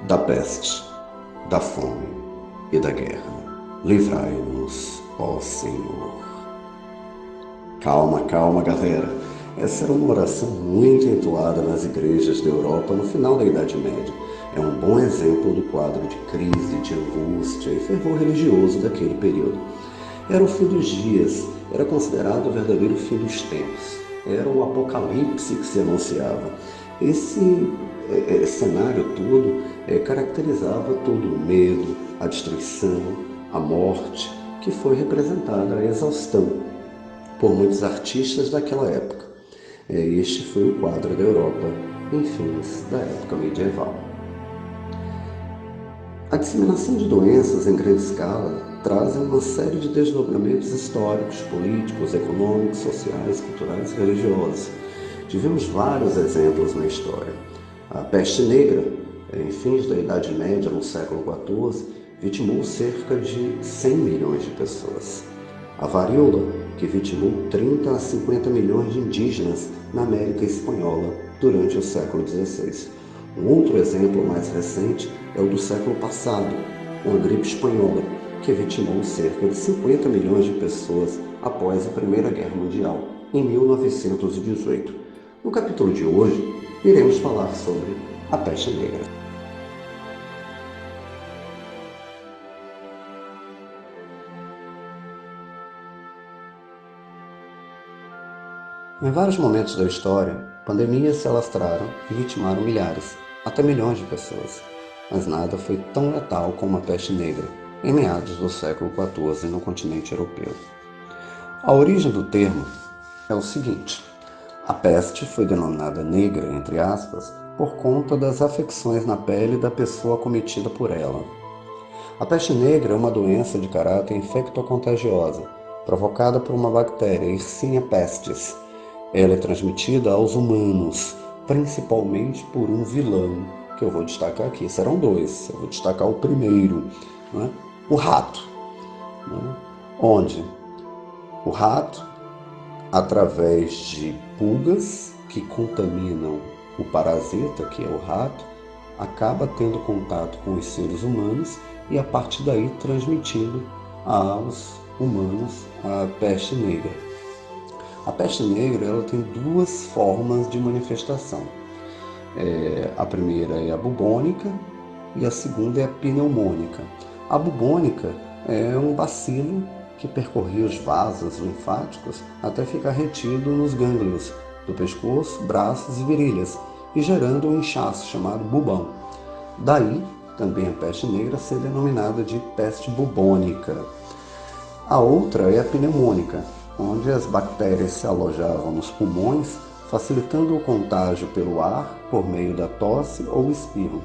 da peste, da fome e da guerra. Livrai-nos, ó Senhor. Calma, calma, galera. Essa era uma oração muito entoada nas igrejas da Europa no final da Idade Média. É um bom exemplo do quadro de crise, de angústia e fervor religioso daquele período. Era o fim dos dias, era considerado o verdadeiro fim dos tempos. Era o apocalipse que se anunciava. Esse cenário todo caracterizava todo o medo, a destruição, a morte, que foi representada a exaustão por muitos artistas daquela época. Este foi o quadro da Europa em fins da época medieval. A disseminação de doenças em grande escala trazem uma série de desdobramentos históricos, políticos, econômicos, sociais, culturais e religiosos. Tivemos vários exemplos na história. A peste negra, em fins da Idade Média, no século XIV, vitimou cerca de 100 milhões de pessoas. A varíola, que vitimou 30 a 50 milhões de indígenas na América Espanhola durante o século XVI. Um outro exemplo mais recente é o do século passado, com a gripe espanhola, que vitimou cerca de 50 milhões de pessoas após a Primeira Guerra Mundial, em 1918. No capítulo de hoje, iremos falar sobre a peste negra. Em vários momentos da história, pandemias se alastraram e vitimaram milhares, até milhões de pessoas. Mas nada foi tão letal como a peste negra, em meados do século XIV no continente europeu. A origem do termo é o seguinte: a peste foi denominada negra, entre aspas, por conta das afecções na pele da pessoa acometida por ela. A peste negra é uma doença de caráter infectocontagiosa, provocada por uma bactéria, Yersinia pestis. Ela é transmitida aos humanos, principalmente por um vilão, que eu vou destacar aqui. Serão dois, eu vou destacar o primeiro, né? O rato. Né? Onde o rato, através de pulgas que contaminam o parasita, que é o rato, acaba tendo contato com os seres humanos e a partir daí transmitindo aos humanos a peste negra. A peste negra ela tem duas formas de manifestação. A primeira é a bubônica e a segunda é a pneumônica. A bubônica é um bacilo que percorria os vasos linfáticos até ficar retido nos gânglios do pescoço, braços e virilhas, e gerando um inchaço chamado bubão. Daí, também a peste negra ser denominada de peste bubônica. A outra é a pneumônica, onde as bactérias se alojavam nos pulmões, facilitando o contágio pelo ar por meio da tosse ou espirro.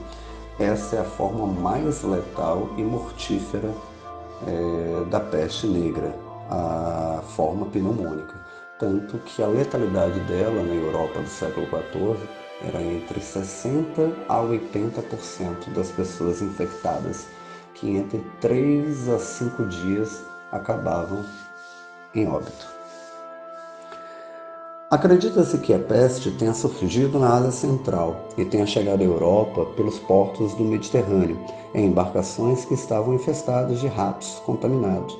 Essa é a forma mais letal e mortífera da peste negra, a forma pneumônica. Tanto que a letalidade dela na Europa do século XIV era entre 60% a 80% das pessoas infectadas, que entre 3 a 5 dias acabavam em óbito. Acredita-se que a peste tenha surgido na Ásia Central e tenha chegado à Europa pelos portos do Mediterrâneo, em embarcações que estavam infestadas de ratos contaminados,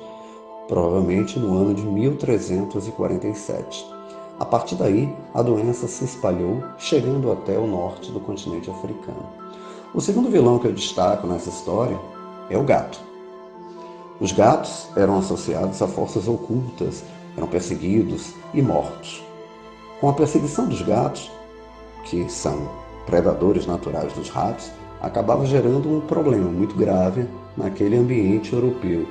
provavelmente no ano de 1347. A partir daí, a doença se espalhou, chegando até o norte do continente africano. O segundo vilão que eu destaco nessa história é o gato. Os gatos eram associados a forças ocultas, eram perseguidos e mortos. Com a perseguição dos gatos, que são predadores naturais dos ratos, acabava gerando um problema muito grave naquele ambiente europeu.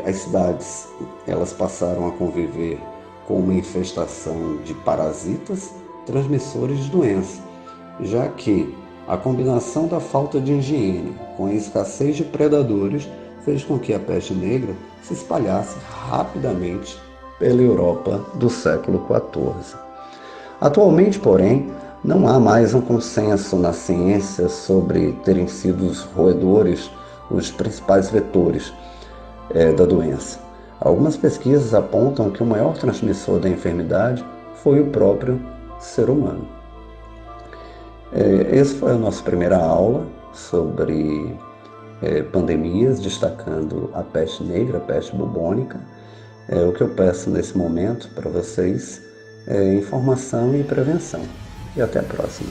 As cidades elas passaram a conviver com uma infestação de parasitas transmissores de doenças, já que a combinação da falta de higiene com a escassez de predadores fez com que a peste negra se espalhasse rapidamente pela Europa do século XIV. Atualmente, porém, não há mais um consenso na ciência sobre terem sido os roedores os principais vetores da doença. Algumas pesquisas apontam que o maior transmissor da enfermidade foi o próprio ser humano. Essa foi a nossa primeira aula sobre pandemias, destacando a peste negra, a peste bubônica. O que eu peço nesse momento para vocês é informação e prevenção. E até a próxima.